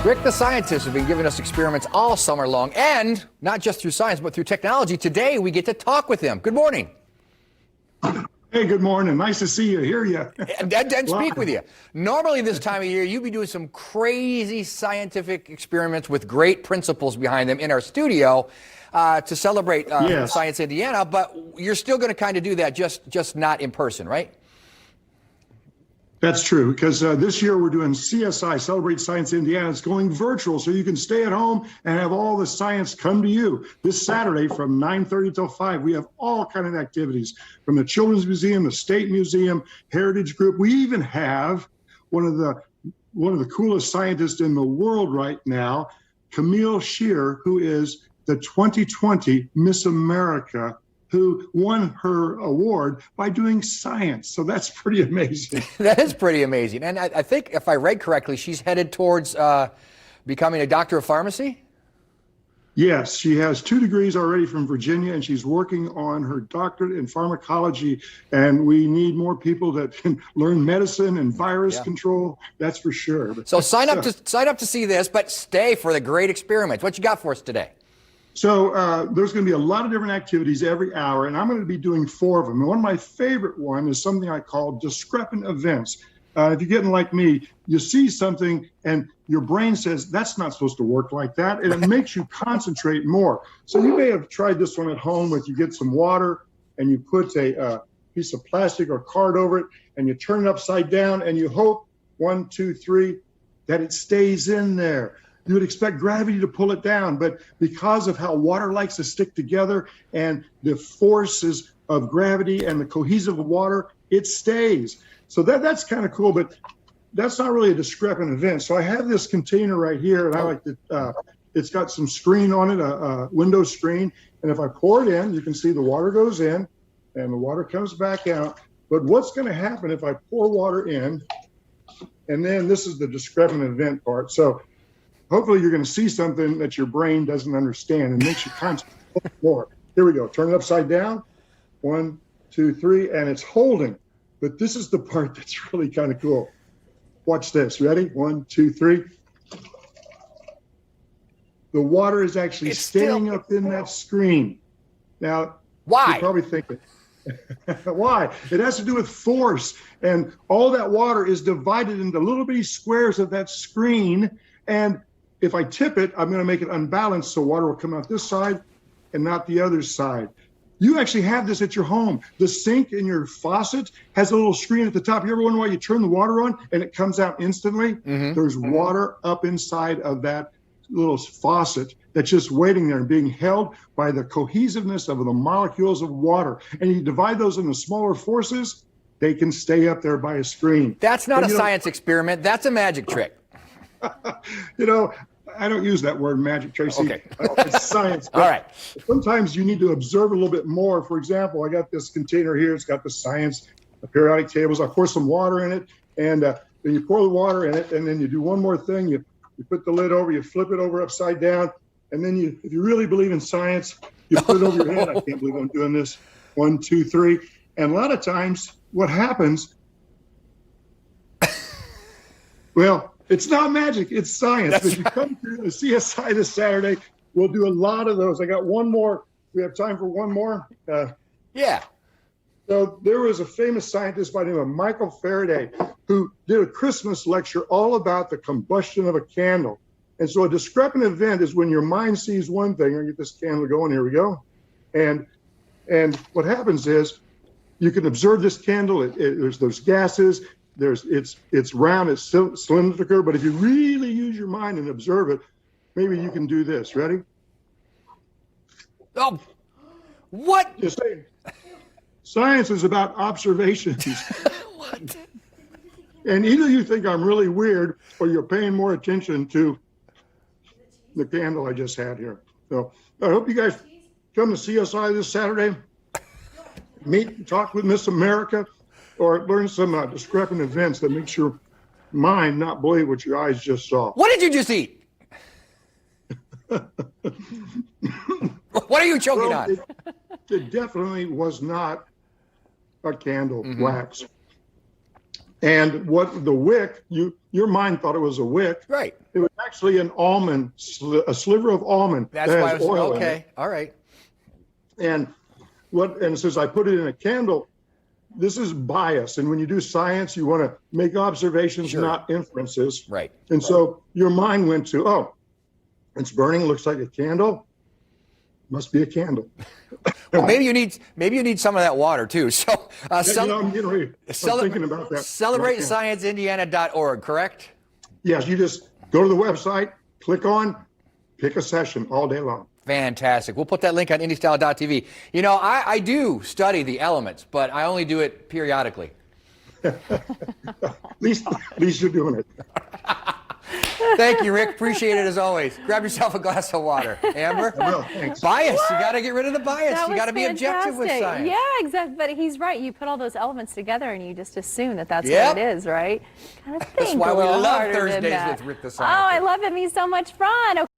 Rick, the scientists have been giving us experiments all summer long, and not just through science, but through technology. Today, we get to talk with them. Good morning. Hey, good morning. Nice to see you, hear you. And speak with you. Normally, this time of year, you'd be doing some crazy scientific experiments with great principles behind them in our studio to celebrate Yes. Science Indiana, but you're still going to kind of do that, just not in person, right? That's true, because this year we're doing CSI, Celebrate Science Indiana. It's going virtual, so you can stay at home and have all the science come to you. This Saturday from 9:30 till 5, we have all kind of activities from the Children's Museum, the State Museum, Heritage Group. We even have one of the coolest scientists in the world right now, Camille Scheer, who is the 2020 Miss America, who won her award by doing science. So that's pretty amazing. That is pretty amazing. And I think, if I read correctly, she's headed towards becoming a doctor of pharmacy? Yes, she has 2 degrees already from Virginia, and she's working on her doctorate in pharmacology. And we need more people that can learn medicine and virus control. That's for sure. So sign up to see this, but stay for the great experiments. What you got for us today? So there's going to be a lot of different activities every hour, and I'm going to be doing 4 of them. And one of my favorite one is something I call discrepant events. If you're getting like me, you see something and your brain says, that's not supposed to work like that, and it makes you concentrate more. So you may have tried this one at home, but you get some water and you put a piece of plastic or card over it, and you turn it upside down, and you hope, 1, 2, 3, that it stays in there. You would expect gravity to pull it down, but because of how water likes to stick together and the forces of gravity and the cohesive of water, it stays. So that's kind of cool, but that's not really a discrepant event. So I have this container right here, and I like to, it's got some screen on it, a window screen. And if I pour it in, you can see the water goes in and the water comes back out. But what's going to happen if I pour water in, and then this is the discrepant event part. So hopefully you're going to see something that your brain doesn't understand and makes you concentrate more. Here we go. Turn it upside down. 1, 2, 3, and it's holding. But this is the part that's really kind of cool. Watch this. Ready? 1, 2, 3. The water is actually staying up in that screen. Now, why? You're probably thinking, why? It has to do with force. And all that water is divided into little bitty squares of that screen. And if I tip it, I'm going to make it unbalanced, so water will come out this side and not the other side. You actually have this at your home. The sink in your faucet has a little screen at the top. You ever wonder why you turn the water on and it comes out instantly? Mm-hmm. There's water up inside of that little faucet that's just waiting there and being held by the cohesiveness of the molecules of water. And you divide those into smaller forces, they can stay up there by a screen. That's not a science experiment. That's a magic trick. You know, I don't use that word magic, Tracy. Okay. It's science. All right. Sometimes you need to observe a little bit more. For example, I got this container here. It's got the science, the periodic tables. I pour some water in it, and then you pour the water in it, and then you do one more thing. You put the lid over, you flip it over upside down, and then if you really believe in science, you put it over your head. I can't believe I'm doing this. 1, 2, 3. And a lot of times what happens, well, it's not magic, it's science. But if you come to the CSI this Saturday, we'll do a lot of those. I got one more. We have time for one more? Yeah. So there was a famous scientist by the name of Michael Faraday who did a Christmas lecture all about the combustion of a candle. And so a discrepant event is when your mind sees one thing. I get this candle going, here we go. And what happens is you can observe this candle. There's those gases. It's round, it's cylindrical, but if you really use your mind and observe it, maybe you can do this. Ready? Oh, what? Just saying. Science is about observations. What? And either you think I'm really weird or you're paying more attention to the candle I just had here. So I hope you guys come to CSI this Saturday, meet and talk with Miss America, or learn some discrepant events that makes your mind not believe what your eyes just saw. What did you just eat? What are you choking on? It definitely was not a candle wax. And what the wick, your mind thought it was a wick. Right. It was actually an almond, a sliver of almond That's that why I has was oil in okay. it. All right. And it says I put it in a candle. This is bias, and when you do science, you want to make observations, Sure. not inferences. Right. And so your mind went to, oh, it's burning, looks like a candle. Must be a candle. Well, maybe you need some of that water too. So I'm getting ready. I'm thinking about that. CelebrateScienceIndiana.org, correct? Yes, you just go to the website, click on, pick a session all day long. Fantastic. We'll put that link on IndyStyle.tv. You know, I do study the elements, but I only do it periodically. At least you're doing it. Thank you, Rick. Appreciate it as always. Grab yourself a glass of water. Amber? Well, thanks. Bias. You got to get rid of the bias. That You was got to be objective with fantastic. science. Yeah, exactly. But he's right. You put all those elements together and you just assume that that's Yep. what it is, right? Kind of That's think why a we little love harder than Thursdays that. with Rick the Oh, I Scientist. love him. He's so much fun.